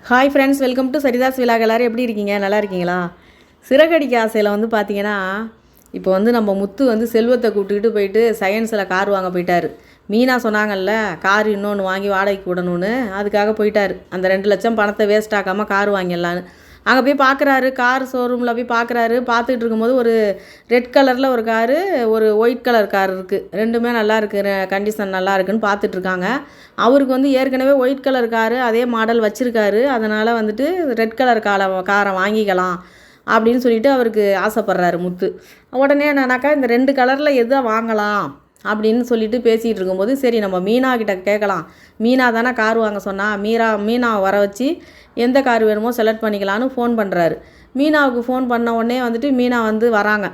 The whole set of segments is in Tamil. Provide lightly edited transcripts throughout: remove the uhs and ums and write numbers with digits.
Hi friends, welcome to Saritha's vlog. எல்லோரும் எப்படி இருக்கீங்க? நல்லா இருக்கீங்களா? சிறகடிக்க ஆசையில் பார்த்தீங்கன்னா, இப்போ நம்ம முத்து செல்வத்தை கூப்பிட்டுக்கிட்டு போயிட்டு சயின்ஸில் கார் வாங்க போயிட்டார். மீனா சொன்னாங்கல்ல, கார் இன்னொன்று வாங்கி வாடகைக்கு விடணும்னு, அதுக்காக போயிட்டார். அந்த 2 லட்சம் பணத்தை வேஸ்ட் ஆக்காமல் கார் வாங்கிடலான்னு அங்கே போய் பார்க்குறாரு. கார் ஷோரூமில் போய் பார்க்குறாரு. பார்த்துக்கிட்டு இருக்கும்போது ஒரு ரெட் கலரில் ஒரு காரு, ஒரு ஒயிட் கலர் கார் இருக்குது. ரெண்டுமே நல்லா இருக்குது, கண்டிஷன் நல்லா இருக்குதுன்னு பார்த்துட்ருக்காங்க. அவருக்கு ஏற்கனவே ஒயிட் கலர் காரு அதே மாடல் வச்சுருக்காரு. அதனால் ரெட் கலர் காரை வாங்கிக்கலாம் அப்படின்னு சொல்லிட்டு அவருக்கு ஆசைப்பட்றாரு முத்து. உடனே என்னன்னாக்கா, இந்த 2 கலரில் எதை வாங்கலாம் அப்படின்னு சொல்லிட்டு பேசிகிட்டு இருக்கும்போது, சரி நம்ம மீனா கிட்ட கேட்கலாம். மீனா தானே கார் வாங்க சொன்னால், மீனாவை வர வச்சு எந்த கார் வேணுமோ செலக்ட் பண்ணிக்கலான்னு ஃபோன் பண்ணுறாரு. மீனாவுக்கு ஃபோன் பண்ண உடனே மீனா வராங்க.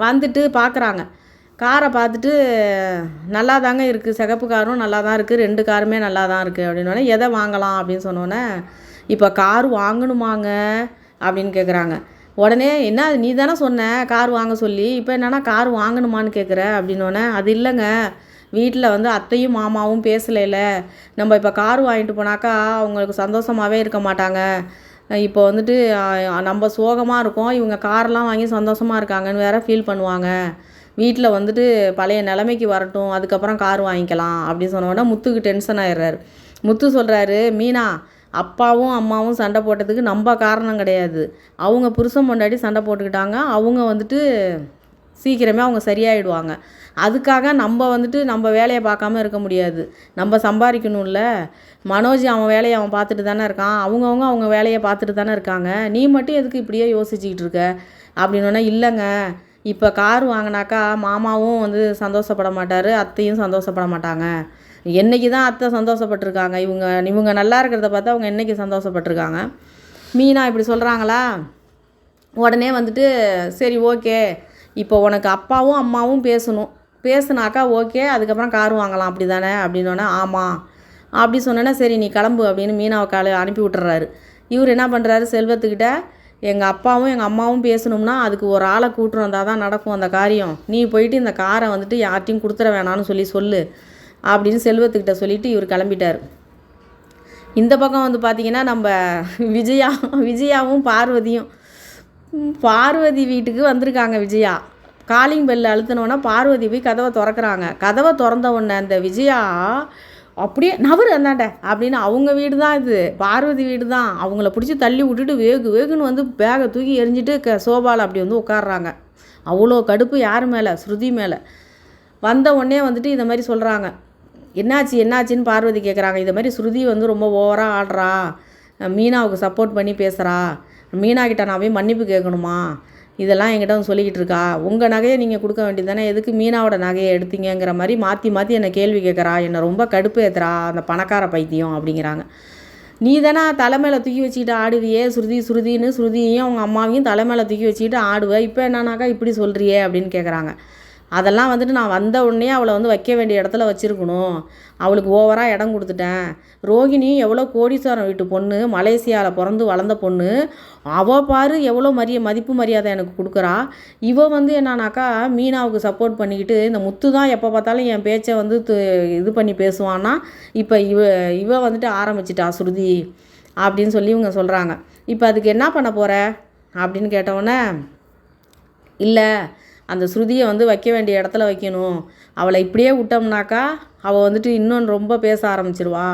வந்துட்டு பார்க்குறாங்க. காரை பார்த்துட்டு நல்லா தாங்க இருக்குது, சிகப்பு காரும் நல்லா தான் இருக்குது, 2 காருமே நல்லா தான் இருக்குது அப்படின்னோடனே, எதை வாங்கலாம் அப்படின்னு சொன்னோன்னே, இப்போ கார் வாங்கணுமாங்க அப்படின்னு கேட்குறாங்க. உடனே, என்ன நீ தானே சொன்ன கார் வாங்க சொல்லி, இப்போ என்னென்னா கார் வாங்கணுமான்னு கேட்குற அப்படின்னோடனே, அது இல்லைங்க, வீட்டில் அத்தையும் மாமாவும் பேசலைல, நம்ம இப்போ கார் வாங்கிட்டு போனாக்கா அவங்களுக்கு சந்தோஷமாகவே இருக்க மாட்டாங்க. இப்போ நம்ம சோகமாக இருக்கோம், இவங்க காரெலாம் வாங்கி சந்தோஷமாக இருக்காங்கன்னு வேறு ஃபீல் பண்ணுவாங்க. வீட்டில் பழைய நிலைமைக்கு வரட்டும், அதுக்கப்புறம் கார் வாங்கிக்கலாம் அப்படின்னு சொன்னோன்னா முத்துக்கு டென்ஷன் ஆகிடுறாரு. முத்து சொல்கிறாரு, மீனா, அப்பாவும் அம்மாவும் சண்டை போட்டதுக்கு நம்ம காரணம் கிடையாது. அவங்க புருஷன் பொண்டாட்டி சண்டை போட்டுக்கிட்டாங்க. அவங்க சீக்கிரமே அவங்க சரியாயிடுவாங்க. அதுக்காக நம்ம நம்ம வேலையை பார்க்காம இருக்க முடியாது. நம்ம சம்பாதிக்கணும்ல. மனோஜ் அவன் வேலையை அவன் பார்த்துட்டு தானே இருக்கான். அவங்க வேலையை பார்த்துட்டு தானே இருக்காங்க. நீ மட்டும் எதுக்கு இப்படியே யோசிச்சுக்கிட்டு இருக்க அப்படின்னோன்னா, இல்லைங்க, இப்போ கார் வாங்கினாக்கா மாமாவும் சந்தோஷப்பட மாட்டார், அத்தையும் சந்தோஷப்பட மாட்டாங்க. என்றைக்கு தான் அத்தை சந்தோஷப்பட்டிருக்காங்க? இவங்க நல்லா இருக்கிறத பார்த்தா அவங்க என்றைக்கு சந்தோஷப்பட்டிருக்காங்க? மீனா இப்படி சொல்கிறாங்களா? உடனே சரி ஓகே, இப்போ உனக்கு அப்பாவும் அம்மாவும் பேசுனாக்கா ஓகே, அதுக்கப்புறம் கார் வாங்கலாம் அப்படி தானே அப்படின்னோடனே, ஆமாம் அப்படி சொன்னோன்னா, சரி நீ கிளம்பு அப்படின்னு மீனாவை அனுப்பி விட்டுறாரு. இவர் என்ன பண்ணுறாரு, செல்வத்துக்கிட்ட, எங்கள் அப்பாவும் எங்கள் அம்மாவும் பேசணும்னா அதுக்கு ஒரு ஆளை கூட்டுரு வந்தால் தான் நடக்கும் அந்த காரியம். நீ போயிட்டு இந்த காரை யார்ட்டையும் கொடுத்துட வேணான்னு சொல்லு அப்படின்னு செல்வத்துக்கிட்ட சொல்லிவிட்டு இவர் கிளம்பிட்டார். இந்த பக்கம் பார்த்திங்கன்னா, நம்ம விஜயாவும் பார்வதி வீட்டுக்கு வந்திருக்காங்க. விஜயா காலிங் பெல் அழுத்தினோன்னா பார்வதி போய் கதவை திறக்கிறாங்க. கதவை திறந்த உடனே அந்த விஜயா அப்படியே நவரு அந்தாண்ட அப்படின்னு, அவங்க வீடு தான் இது, பார்வதி வீடு தான். அவங்கள பிடிச்சி தள்ளி விட்டுட்டு வேகுன்னு பேகை தூக்கி எரிஞ்சிட்டு சோபாவில் அப்படி உட்காடுறாங்க. அவ்வளோ கடுப்பு யார் மேலே? ஸ்ருதி மேலே. வந்த உடனே இதை மாதிரி சொல்கிறாங்க. என்னாச்சுன்னு பார்வதி கேட்குறாங்க. இதை மாதிரி ஸ்ருதி ரொம்ப ஓவராக ஆடுறா, மீனாவுக்கு சப்போர்ட் பண்ணி பேசுகிறா, மீனாக்கிட்ட நான் போய் மன்னிப்பு கேட்கணுமா, இதெல்லாம் என்கிட்ட சொல்லிக்கிட்டு இருக்கா. உங்கள் நகையை நீங்கள் கொடுக்க வேண்டியது தானே, எதுக்கு மீனாவோட நகையை எடுத்தீங்கிற மாதிரி மாற்றி என்னை கேள்வி கேட்குறா, என்னை ரொம்ப கடுப்பு ஏற்றுறா அந்த பணக்கார பைத்தியம் அப்படிங்கிறாங்க. நீ தானே தலைமையில் தூக்கி வச்சுக்கிட்டு ஆடுவியே, ஸ்ருதின்னு ஸ்ருதியையும் அவங்க அம்மாவையும் தலைமையில் தூக்கி வச்சுக்கிட்டு ஆடுவேன், இப்போ என்னன்னாக்கா இப்படி சொல்கிறியே அப்படின்னு கேட்குறாங்க. அதெல்லாம் நான் வந்த உடனே அவளை வைக்க வேண்டிய இடத்துல வச்சுருக்கணும், அவளுக்கு ஓவராக இடம் கொடுத்துட்டேன். ரோகிணி எவ்வளோ கோடீஸ்வரம் வீட்டு பொண்ணு, மலேசியாவில் பிறந்து வளர்ந்த பொண்ணு, அவள் பாரு எவ்வளோ மதிப்பு மரியாதை எனக்கு கொடுக்குறா. இவள் என்னன்னாக்கா மீனாவுக்கு சப்போர்ட் பண்ணிக்கிட்டு, இந்த முத்து தான் எப்போ பார்த்தாலும் என் பேச்சை இது பண்ணி பேசுவான்னா, இப்போ இவ ஆரம்பிச்சிட்டா ஸ்ருதி அப்படின்னு சொல்லி இவங்க சொல்கிறாங்க. இப்போ அதுக்கு என்ன பண்ண போகிற அப்படின்னு கேட்டவுடனே, இல்லை, அந்த ஸ்ருதியை வைக்க வேண்டிய இடத்துல வைக்கணும், அவளை இப்படியே விட்டோம்னாக்கா அவள் இன்னொன்று ரொம்ப பேச ஆரம்பிச்சிருவா,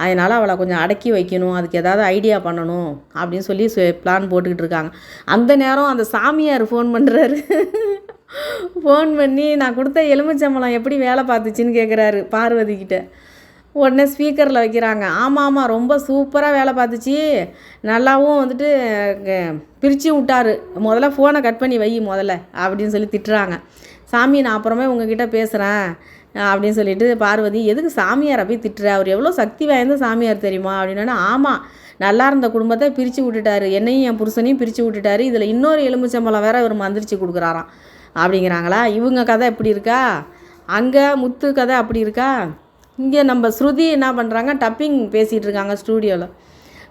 அதனால் அவளை கொஞ்சம் அடக்கி வைக்கணும், அதுக்கு ஏதாவது ஐடியா பண்ணணும் அப்படின்னு சொல்லி பிளான் போட்டுக்கிட்டு இருக்காங்க. அந்த நேரம் அந்த சாமியார் ஃபோன் பண்ணுறாரு. ஃபோன் பண்ணி, நான் கொடுத்த எலுமிச்சம்பழம் எப்படி வேலை பார்த்துச்சின்னு கேட்குறாரு பார்வதிக்கிட்ட. உடனே ஸ்பீக்கரில் வைக்கிறாங்க. ஆமாம், ரொம்ப சூப்பராக வேலை பார்த்துச்சு, நல்லாவும் பிரித்து விட்டார், முதல்ல ஃபோனை கட் பண்ணி வை முதல்ல அப்படின்னு சொல்லி திட்டுறாங்க. சாமி, நான் அப்புறமே உங்ககிட்ட பேசுகிறேன் அப்படின்னு சொல்லிட்டு பார்வதி, எதுக்கு சாமியாரை போய் திட்டுற, அவர் எவ்வளோ சக்தி வாய்ந்த சாமியார் தெரியுமா அப்படின்னா, ஆமாம், நல்லா இருந்த குடும்பத்தை பிரித்து விட்டுட்டாரு, என்னையும் என் புருஷனையும் பிரித்து விட்டுட்டாரு, இதில் இன்னொரு எலுமிச்சம்பழம் வேறு இவர் மந்திரிச்சு கொடுக்குறாராம் அப்படிங்கிறாங்களா. இவங்க கதை எப்படி இருக்கா, அங்கே முத்து கதை அப்படி இருக்கா. இங்கே நம்ம ஸ்ருதி என்ன பண்ணுறாங்க, டப்பிங் பேசிகிட்டு இருக்காங்க ஸ்டூடியோவில்.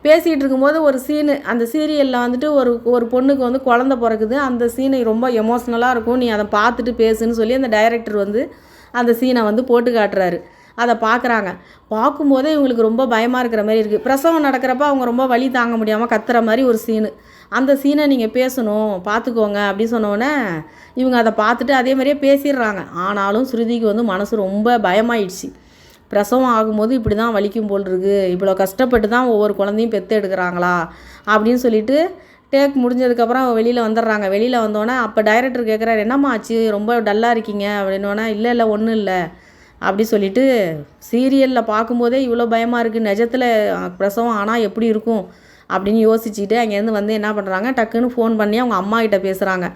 பேசிகிட்டு இருக்கும்போது ஒரு சீனு, அந்த சீரியலில் ஒரு பொண்ணுக்கு குழந்த பிறக்குது. அந்த சீனை ரொம்ப எமோஷ்னலாக இருக்கும், நீ அதை பார்த்துட்டு பேசுன்னு சொல்லி அந்த டைரக்டர் அந்த சீனை போட்டு காட்டுறாரு. அதை பார்க்குறாங்க. பார்க்கும்போதே இவங்களுக்கு ரொம்ப பயமாக இருக்கிற மாதிரி இருக்குது. பிரசவம் நடக்கிறப்ப அவங்க ரொம்ப வலி தாங்க முடியாமல் கத்துற மாதிரி ஒரு சீனு. அந்த சீனை நீங்கள் பேசணும் பார்த்துக்கோங்க அப்படி சொன்னோடனே இவங்க அதை பார்த்துட்டு அதே மாதிரியே பேசிடுறாங்க. ஆனாலும் ஸ்ருதிக்கு வந்து மனசு ரொம்ப பயமாயிடுச்சு. பிரசவம் ஆகும்போது இப்படி தான் வலிக்கும் போல் இருக்குது, இவ்வளோ கஷ்டப்பட்டு தான் ஒவ்வொரு குழந்தையும் பெற்று எடுக்கிறாங்களா அப்படின்னு சொல்லிட்டு டேக் முடிஞ்சதுக்கப்புறம் வெளியில் வந்துடுறாங்க. வெளியில் வந்தோடனே அப்போ டைரக்டர் கேட்குறாரு, என்னம்மா ஆச்சு, ரொம்ப டல்லாக இருக்கீங்க அப்படின்னோடனே, இல்லை ஒன்றும் இல்லை அப்படி சொல்லிவிட்டு, சீரியலில் பார்க்கும்போதே இவ்வளோ பயமாக இருக்குது, நிஜத்தில் பிரசவம் ஆனால் எப்படி இருக்கும் அப்படின்னு யோசிச்சுட்டு அங்கேருந்து வந்து என்ன பண்ணுறாங்க, டக்குன்னு ஃபோன் பண்ணி அவங்க அம்மாக்கிட்ட பேசுகிறாங்க.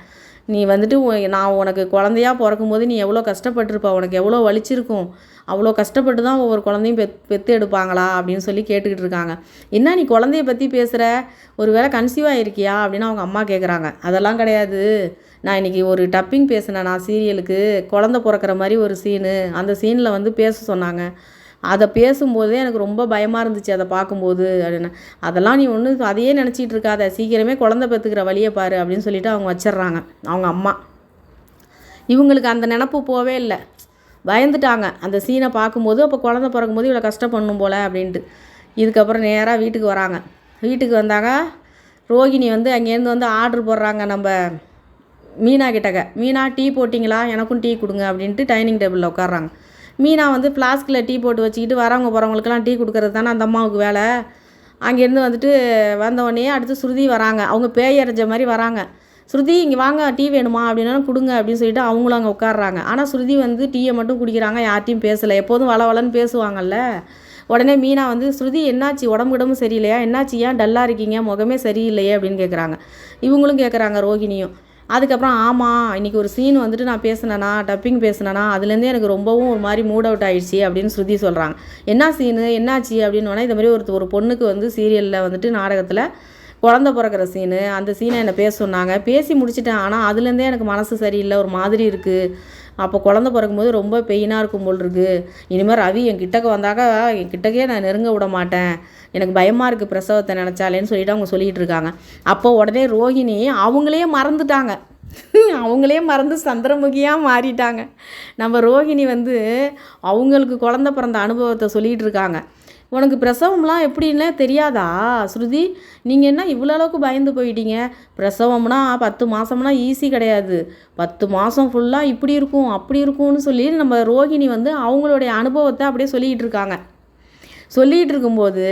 நீ வந்துட்டு நான் உனக்கு குழந்தையா பிறக்கும்போது நீ எவ்வளோ கஷ்டப்பட்டிருப்ப, உனக்கு எவ்வளோ வலிச்சிருக்கும், அவ்வளோ கஷ்டப்பட்டு தான் ஒவ்வொரு குழந்தையும் பெற்று எடுப்பாங்களா அப்படின்னு சொல்லி கேட்டுக்கிட்டு இருக்காங்க. என்ன நீ குழந்தைய பற்றி பேசுகிற, ஒரு வேளை கன்சீவாக இருக்கியா அப்படின்னு அவங்க அம்மா கேட்குறாங்க. அதெல்லாம் கிடையாது, நான் இன்றைக்கி ஒரு டப்பிங் பேசினேன், நான் சீரியலுக்கு குழந்த பிறக்கிற மாதிரி ஒரு சீனு, அந்த சீனில் வந்து பேச சொன்னாங்க, அதை பேசும்போதே எனக்கு ரொம்ப பயமாக இருந்துச்சு அதை பார்க்கும்போது அப்படின்னு. அதெல்லாம் நீ ஒன்று அதையே நினச்சிட்டு இருக்காத, சீக்கிரமே குழந்த பெற்றுக்கிற வழியை பாரு அப்படின்னு சொல்லிவிட்டு அவங்க வச்சிட்றாங்க அவங்க அம்மா. இவங்களுக்கு அந்த நினப்பு போவே இல்லை, பயந்துட்டாங்க அந்த சீனை பார்க்கும்போது. அப்போ குழந்த பிறக்கும்போது இவ்வளோ கஷ்டப்படணும் போல் அப்படின்ட்டு. இதுக்கப்புறம் நேராக வீட்டுக்கு வராங்க. வீட்டுக்கு வந்தாங்க, ரோகிணி வந்து அங்கேருந்து வந்து ஆர்டர் போடுறாங்க நம்ம மீனா கிட்டக்க. மீனா டீ போட்டிங்களா, எனக்கும் டீ கொடுங்க அப்படின்ட்டு டைனிங் டேபிளில் உட்காடுறாங்க. மீனா வந்து ஃப்ளாஸ்கில் டீ போட்டு வச்சுக்கிட்டு வரவங்க போகிறவங்களுக்கெல்லாம் டீ கொடுக்கறது தானே அந்த அம்மாவுக்கு வேலை. அங்கேருந்து வந்துட்டு வந்தவொடனே அடுத்து ஸ்ருதி வராங்க. அவங்க பேய் அரைஞ்ச மாதிரி வராங்க. ஸ்ருதி இங்கே வாங்க டீ வேணுமா அப்படின்னா கொடுங்க அப்படின்னு சொல்லிட்டு அவங்களும் அங்கே உட்காடுறாங்க. ஆனால் ஸ்ருதி வந்து டீயை மட்டும் குடிக்கிறாங்க, யார்ட்டையும் பேசலை. எப்போதும் வளவலன்னு பேசுவாங்கல்ல. உடனே மீனா வந்து, ஸ்ருதி என்னாச்சு, உடம்பு சரியில்லையா, என்னாச்சு, ஏன் டல்லாக இருக்கீங்க, முகமே சரியில்லையே அப்படின்னு கேட்குறாங்க. இவங்களும் கேட்குறாங்க, ரோகிணியும். அதுக்கப்புறம் ஆமாம் இன்றைக்கி ஒரு சீன் வந்துட்டு நான் பேசினேனா, டப்பிங் பேசினேனா, அதுலேருந்தே எனக்கு ரொம்பவும் ஒரு மாதிரி மூட் அவுட் ஆகிடுச்சி அப்படின்னு ஸ்ருதி சொல்கிறாங்க. என்ன சீனு, என்னாச்சு அப்படின்னு. இந்த மாதிரி ஒரு பொண்ணுக்கு வந்து சீரியலில் வந்துட்டு நாடகத்தில் குழந்த பிறக்கிற சீனு, அந்த சீனை என்னை பேச சொன்னாங்க, பேசி முடிச்சிட்டேன், ஆனால் அதுலேருந்தே எனக்கு மனசு சரியில்லை, ஒரு மாதிரி இருக்குது, அப்போ குழந்த பிறக்கும்போது ரொம்ப பெயினாக இருக்கும் போல் இருக்குது, இனிமேல் ரவி என் கிட்டக்க வந்தாக்கா என் கிட்டக்கே நான் நெருங்க விட மாட்டேன், எனக்கு பயமாக இருக்குது பிரசவத்தை நினச்சாலேன்னு சொல்லிட்டு அவங்க சொல்லிகிட்டு இருக்காங்க. அப்போ உடனே ரோகிணி அவங்களே மறந்துட்டாங்க, அவங்களே மறந்து சந்திரமுகியாக மாறிட்டாங்க. நம்ம ரோகிணி வந்து அவங்களுக்கு குழந்த பிறந்த அனுபவத்தை சொல்லிகிட்டு இருக்காங்க. உனக்கு பிரசவம்லாம் எப்படின்னே தெரியாதா ஸ்ருதி, நீங்கள் என்ன இவ்வளோ அளவுக்கு பயந்து போயிட்டீங்க, பிரசவம்னா 10 மாதம்னா ஈஸி கிடையாது, 10 மாதம் ஃபுல்லாக இப்படி இருக்கும் அப்படி இருக்கும்னு சொல்லி நம்ம ரோகிணி வந்து அவங்களுடைய அனுபவத்தை அப்படியே சொல்லிகிட்டு இருக்காங்க. சொல்லிகிட்டு இருக்கும்போது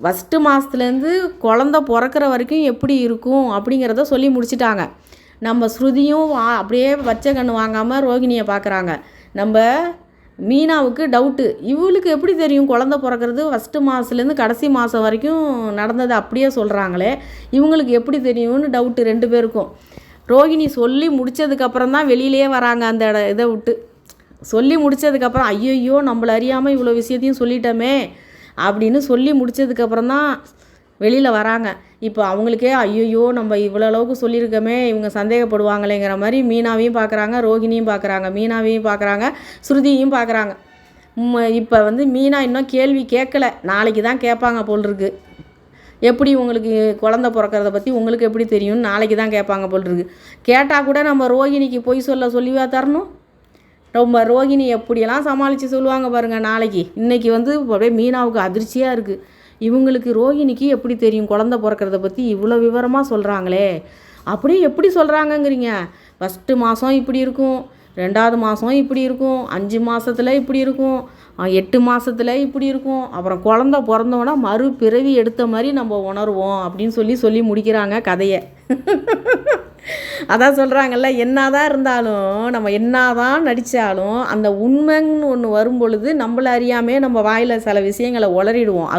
ஃபஸ்ட்டு மாதத்துலேருந்து குழந்த பிறக்கிற வரைக்கும் எப்படி இருக்கும் அப்படிங்கிறத சொல்லி முடிச்சிட்டாங்க. நம்ம ஸ்ருதியும் அப்படியே பச்சை கண்ணு வாங்காமல் ரோகிணியை பார்க்குறாங்க. நம்ம மீனாவுக்கு டவுட்டு, இவளுக்கு எப்படி தெரியும் குழந்த பிறக்கிறது, ஃபஸ்ட்டு மாதத்துலேருந்து கடைசி மாதம் வரைக்கும் நடந்தது அப்படியே சொல்கிறாங்களே, இவங்களுக்கு எப்படி தெரியும்னு டவுட்டு 2 பேருக்கும். ரோகிணி சொல்லி முடித்ததுக்கப்புறம் தான் வெளியிலே வராங்க அந்த இதை விட்டு. சொல்லி முடித்ததுக்கப்புறம் ஐயோ நம்மளை அறியாமல் இவ்வளோ விஷயத்தையும் சொல்லிட்டோமே அப்படின்னு சொல்லி முடித்ததுக்கப்புறம் தான் வெளியில் வராங்க. இப்போ அவங்களுக்கே ஐயோ நம்ம இவ்வளோ அளவுக்கு சொல்லியிருக்கோமே, இவங்க சந்தேகப்படுவாங்களேங்கிற மாதிரி மீனாவையும் பார்க்குறாங்க, ரோகிணியும் பார்க்குறாங்க, மீனாவையும் பார்க்குறாங்க, ஸ்ருதியையும் பார்க்குறாங்க. இப்போ வந்து மீனா இன்னும் கேள்வி கேட்கல, நாளைக்கு தான் கேட்பாங்க போல் இருக்கு. எப்படி உங்களுக்கு குழந்த பிறக்கிறத பற்றி உங்களுக்கு எப்படி தெரியும்னு நாளைக்கு தான் கேட்பாங்க போல் இருக்கு. கேட்டால் கூட நம்ம ரோகிணிக்கு பொய் சொல்லிவா தரணும். ரொம்ப ரோகிணி எப்படியெல்லாம் சமாளித்து சொல்லுவாங்க பாருங்கள் நாளைக்கு. இன்றைக்கி வந்து அப்படியே மீனாவுக்கு அதிர்ச்சியாக இருக்குது, இவங்களுக்கு ரோகிணிக்கு எப்படி தெரியும் குழந்த பிறக்கிறத பற்றி இவ்வளோ விவரமாக சொல்கிறாங்களே, அப்படியே எப்படி சொல்கிறாங்கங்கிறீங்க. ஃபஸ்ட்டு மாதம் இப்படி இருக்கும், 2வது மாதம் இப்படி இருக்கும், 5 மாதத்தில் இப்படி இருக்கும், 8 மாதத்தில் இப்படி இருக்கும், அப்புறம் குழந்த பிறந்தோன்னா மறுபிறவி எடுத்த மாதிரி நம்ம உணர்வோம் அப்படின்னு சொல்லி முடிக்கிறாங்க கதையை. அதான் சொல்கிறாங்கல்ல, என்னதான் இருந்தாலும் நம்ம என்னதான் நடித்தாலும் அந்த உண்மைன்னு ஒன்று வரும் பொழுது நம்மளை அறியாமல் நம்ம வாயில் சில விஷயங்களை உளறிடுவோம்.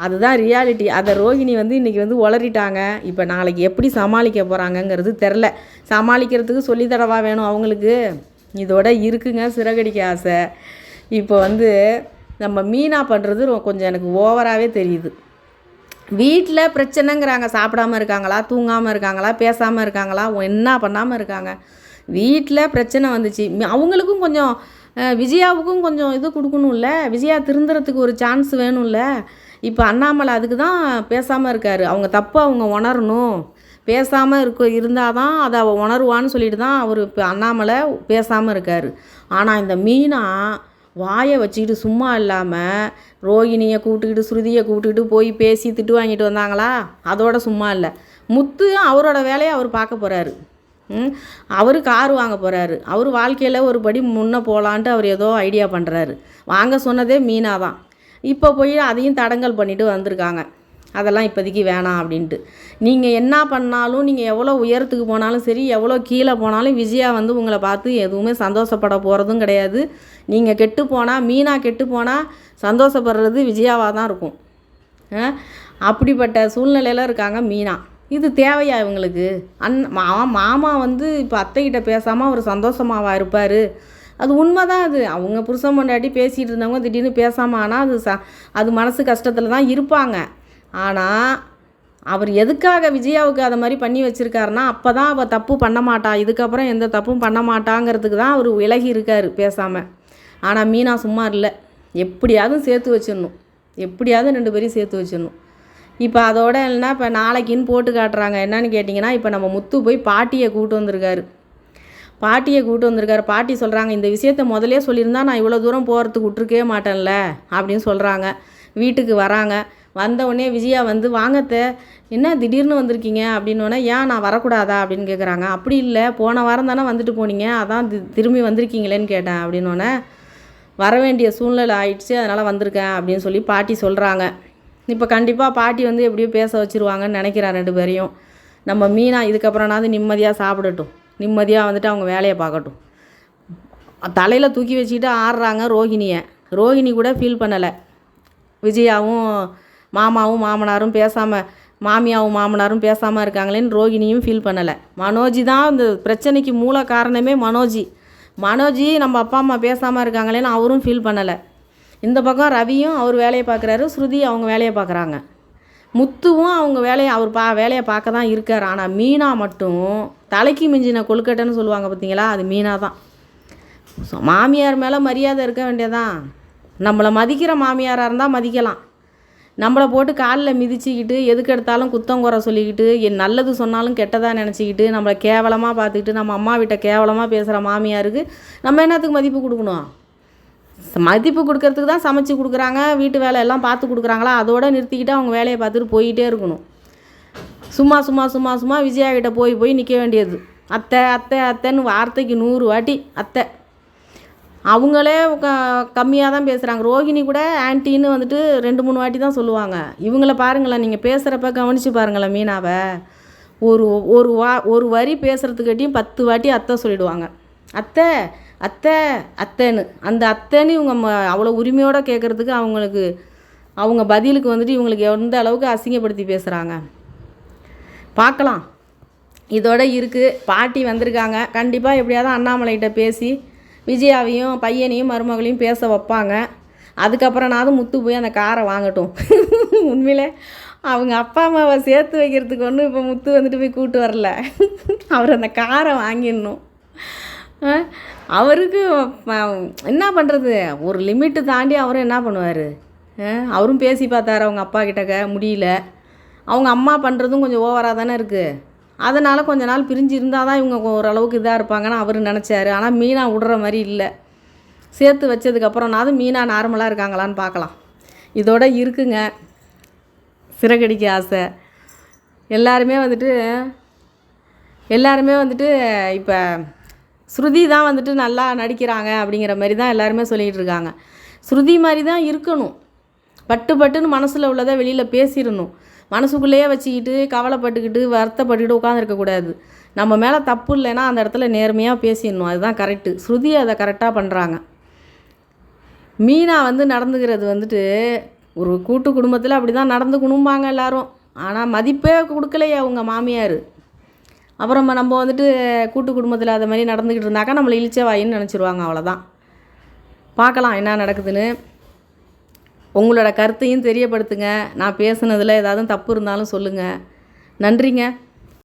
அதுதான் ரியாலிட்டி. அதை ரோகிணி வந்து இன்றைக்கி வந்து உளறிட்டாங்க. இப்போ நாளைக்கு எப்படி சமாளிக்க போகிறாங்கங்கிறது தெரில. சமாளிக்கிறதுக்கு சொல்லித்தரவா வேணும் அவங்களுக்கு. இதோட இருக்குங்க சிறகடிக்க ஆசை. இப்போ வந்து நம்ம மீனா பண்ணுறது கொஞ்சம் எனக்கு ஓவராகவே தெரியுது. வீட்டில் பிரச்சனைங்கிறாங்க, சாப்பிடாமல் இருக்காங்களா, தூங்காமல் இருக்காங்களா, பேசாமல் இருக்காங்களா, என்ன பண்ணாமல் இருக்காங்க. வீட்டில் பிரச்சனை வந்துச்சு, அவங்களுக்கும் கொஞ்சம் விஜயாவுக்கும் கொஞ்சம் இது கொடுக்கணும்ல, விஜயா திருந்துறதுக்கு ஒரு சான்ஸ் வேணும்ல. இப்போ அண்ணாமலை அதுக்கு தான் பேசாமல் இருக்கார். அவங்க தப்பு அவங்க உணரணும், பேசாமல் இருந்தால் தான் அதை அவள் உணருவான்னு சொல்லிட்டு தான் அவர் இப்போ அண்ணாமலை பேசாமல் இருக்கார். ஆனால் இந்த மீனா வாயை வச்சுக்கிட்டு சும்மா இல்லாமல் ரோகிணியை கூப்பிட்டுக்கிட்டு ஸ்ருதியை கூப்பிட்டுக்கிட்டு போய் பேசி திட்டு வாங்கிட்டு வந்தாங்களா, அதோட சும்மா இல்லை. முத்து அவரோட வேலையை அவர் பார்க்க போகிறாரு. அவர் கார் வாங்க போகிறாரு. அவர் வாழ்க்கையில் ஒரு படி முன்னே போகலான்ட்டு அவர் ஏதோ ஐடியா பண்ணுறாரு. வாங்க சொன்னதே மீனா தான். இப்போ போய் அதையும் தடங்கல் பண்ணிட்டு வந்திருக்காங்க. அதெல்லாம் இப்போதைக்கு வேணாம் அப்படின்ட்டு. நீங்கள் என்ன பண்ணாலும், நீங்கள் எவ்வளோ உயரத்துக்கு போனாலும் சரி, எவ்வளோ கீழே போனாலும் விஜயா வந்து உங்களை பார்த்து எதுவுமே சந்தோஷப்பட போகிறதும் கிடையாது. நீங்கள் கெட்டு போனால், மீனா கெட்டு போனால் சந்தோஷப்படுறது விஜயாவாக தான் இருக்கும். அப்படிப்பட்ட சூழ்நிலையில் இருக்காங்க மீனா. இது தேவையா இவங்களுக்கு? மாமா வந்து இப்போ அத்தைக்கிட்ட பேசாமல் அவர் சந்தோஷமாவா இருப்பார்? அது உண்மை தான். அது அவங்க புருஷன் பொண்டாட்டி பேசிகிட்டு இருந்தவங்க திடீர்னு பேசாமல் ஆனால் அது மனசு கஷ்டத்தில் தான் இருப்பாங்க. ஆனால் அவர் எதுக்காக விஜயாவுக்கு அதை மாதிரி பண்ணி வச்சுருக்காருன்னா, அப்போ தான் அவள் தப்பு பண்ண மாட்டா, இதுக்கப்புறம் எந்த தப்பும் பண்ண மாட்டாங்கிறதுக்கு தான் அவர் விலகி இருக்கார் பேசாமல். ஆனால் மீனா சும்மா இல்லை. எப்படியாவது சேர்த்து வச்சிடணும், எப்படியாவது 2 பேரையும் சேர்த்து வச்சிடணும். இப்போ அதோட இல்லைன்னா இப்போ நாளைக்குன்னு போட்டு காட்டுறாங்க. என்னன்னு கேட்டிங்கன்னா, இப்போ நம்ம முத்து போய் பாட்டியை கூப்பிட்டு வந்திருக்காரு. பாட்டி சொல்கிறாங்க, இந்த விஷயத்த முதலே சொல்லியிருந்தா நான் இவ்வளோ தூரம் போகிறதுக்கு விட்டுருக்கவே மாட்டேன்ல அப்படின்னு சொல்கிறாங்க. வீட்டுக்கு வராங்க. வந்தவுடனே விஜயா வந்து, வாங்கத்த என்ன திடீர்னு வந்திருக்கீங்க அப்படின்னோடனே, ஏன் நான் வரக்கூடாதா அப்படின்னு கேட்குறாங்க. அப்படி இல்லை, போன வாரம் தானே வந்துட்டு போனீங்க, அதான் திரும்பி வந்திருக்கீங்களேன்னு கேட்டேன் அப்படின்னோடனே, வர வேண்டிய சூழ்நிலை ஆயிடுச்சு, அதனால் வந்திருக்கேன் அப்படின்னு சொல்லி பாட்டி சொல்கிறாங்க. இப்போ கண்டிப்பாக பாட்டி வந்து எப்படியோ பேச வச்சுருவாங்கன்னு நினைக்கிறேன் 2 பேரையும். நம்ம மீனா இதுக்கப்புறம்னாவது நிம்மதியாக சாப்பிடட்டும், நிம்மதியாக வந்துட்டு அவங்க வேலையை பார்க்கட்டும். தலையில் தூக்கி வச்சுக்கிட்டு ஆடுறாங்க ரோகிணி கூட ஃபீல் பண்ணலை. விஜயாவும் மாமாவும் மாமனாரும் பேசாமல், மாமியாவும் மாமனாரும் பேசாமல் இருக்காங்களேன்னு ரோகிணியும் ஃபீல் பண்ணலை. மனோஜி தான் இந்த பிரச்சனைக்கு மூல காரணமே. மனோஜி நம்ம அப்பா அம்மா பேசாமல் இருக்காங்களேன்னு அவரும் ஃபீல் பண்ணலை. இந்த பக்கம் ரவியும் அவர் வேலையை பார்க்குறாரு, ஸ்ருதி அவங்க வேலையை பார்க்குறாங்க. முத்துவும் அவங்க வேலையை பார்க்க தான் இருக்கார். ஆனால் மீனா மட்டும் தலைக்கு மிஞ்சின கொழுக்கட்டைன்னு சொல்லுவாங்க பார்த்தீங்களா, அது மீனா தான். மாமியார் மேலே மரியாதை இருக்க வேண்டியதான். நம்மளை மதிக்கிற மாமியாராக இருந்தால் மதிக்கலாம். நம்மளை போட்டு காலில் மிதிச்சிக்கிட்டு எதுக்கு எடுத்தாலும் குத்தம் குறை சொல்லிக்கிட்டு நல்லது சொன்னாலும் கெட்டதாக நினச்சிக்கிட்டு நம்மளை கேவலமாக பார்த்துக்கிட்டு நம்ம அம்மா வீட்டை கேவலமாக பேசுகிற மாமியாருக்கு நம்ம என்னத்துக்கு மதிப்பு கொடுக்கணும்? மதிப்பு கொடுக்கறதுக்கு தான் சமைச்சு கொடுக்குறாங்க, வீட்டு வேலை எல்லாம் பார்த்து கொடுக்குறாங்களா, அதோடு நிறுத்திக்கிட்டு அவங்க வேலையை பார்த்துட்டு போயிட்டே இருக்கணும். சும்மா விஜயா கிட்ட போய் நிற்க வேண்டியது. அத்தைன்னு வார்த்தைக்கு 100 வாட்டி அத்தை. அவங்களே கம்மியாக தான் பேசுகிறாங்க. ரோகிணி கூட ஆன்ட்டின்னு வந்துட்டு 2-3 வாட்டி தான் சொல்லுவாங்க. இவங்கள பாருங்களேன், நீங்கள் பேசுகிறப்ப கவனித்து பாருங்களேன். மீனாவை ஒரு வரி பேசுகிறதுக்காட்டியும் 10 வாட்டி அத்தை சொல்லிவிடுவாங்க. அத்தைன்னு அந்த அத்தைன்னு இவங்க அவ்வளோ உரிமையோடு கேட்குறதுக்கு அவங்க பதிலுக்கு வந்துட்டு இவங்களுக்கு எந்த அளவுக்கு அசிங்கப்படுத்தி பேசுகிறாங்க பார்க்கலாம். இதோட இருக்குது. பாட்டி வந்திருக்காங்க. கண்டிப்பாக எப்படியாவது அண்ணாமலைகிட்ட பேசி விஜயாவையும் பையனையும் மருமகளையும் பேச வைப்பாங்க. அதுக்கப்புறம்னாவது முத்து போய் அந்த காரை வாங்கட்டும். உண்மையிலே அவங்க அப்பா அம்மாவை சேர்த்து வைக்கிறதுக்கு ஒன்றும் இப்போ முத்து வந்துட்டு போய் கூப்பிட்டு வரல. அவர் அந்த காரை வாங்கிடணும். அவருக்கு என்ன பண்ணுறது, ஒரு லிமிட்டு தாண்டி அவரும் என்ன பண்ணுவார்? அவரும் பேசி பார்த்தாரு அவங்க அப்பா கிட்டக்க, முடியல. அவங்க அம்மா பண்ணுறதும் கொஞ்சம் ஓவராக தானே இருக்குது. அதனால் கொஞ்ச நாள் பிரிஞ்சு இருந்தால் தான் இவங்க ஓரளவுக்கு இதாக இருப்பாங்கன்னு அவர் நினச்சாரு. ஆனால் மீனா விடுற மாதிரி இல்லை. சேர்த்து வச்சதுக்கப்புறம்னாவது மீனா நார்மலாக இருக்காங்களான்னு பார்க்கலாம். இதோட இருக்குங்க சிறகடிக்க ஆசை. எல்லாருமே வந்துட்டு இப்போ ஸ்ருதி தான் வந்துட்டு நல்லா நடிக்கிறாங்க அப்படிங்கிற மாதிரி தான் எல்லாருமே சொல்லிகிட்டு இருக்காங்க. ஸ்ருதி மாதிரி தான் இருக்கணும். பட்டுன்னு மனசில் உள்ளதை வெளியில் பேசிடணும். மனசுக்குள்ளேயே வச்சுக்கிட்டு கவலைப்பட்டுக்கிட்டு வருத்தப்பட்டுக்கிட்டு உட்காந்துருக்கக்கூடாது. நம்ம மேலே தப்பு இல்லைன்னா அந்த இடத்துல நேர்மையாக பேசிடணும். அதுதான் கரெக்டு. ஸ்ருதி அதை கரெக்டாக பண்ணுறாங்க. மீனா நடந்துக்கிறது வந்துட்டு ஒரு கூட்டு குடும்பத்தில் அப்படி தான் நடந்துக்கணும்பாங்க எல்லாரும். ஆனால் மதிப்பே கொடுக்கலையே அவங்க மாமியார். அப்புறம் நம்ம வந்துட்டு கூட்டு குடும்பத்தில் அதை மாதிரி நடந்துக்கிட்டு இருந்தாக்கா நம்மளை இழிச்ச வாயின்னு நினச்சிருவாங்க. அவ்வளோதான். பார்க்கலாம் என்ன நடக்குதுன்னு. உங்களோட கருத்தையும் தெரியப்படுத்துங்க. நான் பேசுனதில் ஏதாவது தப்பு இருந்தாலும் சொல்லுங்கள். நன்றிங்க.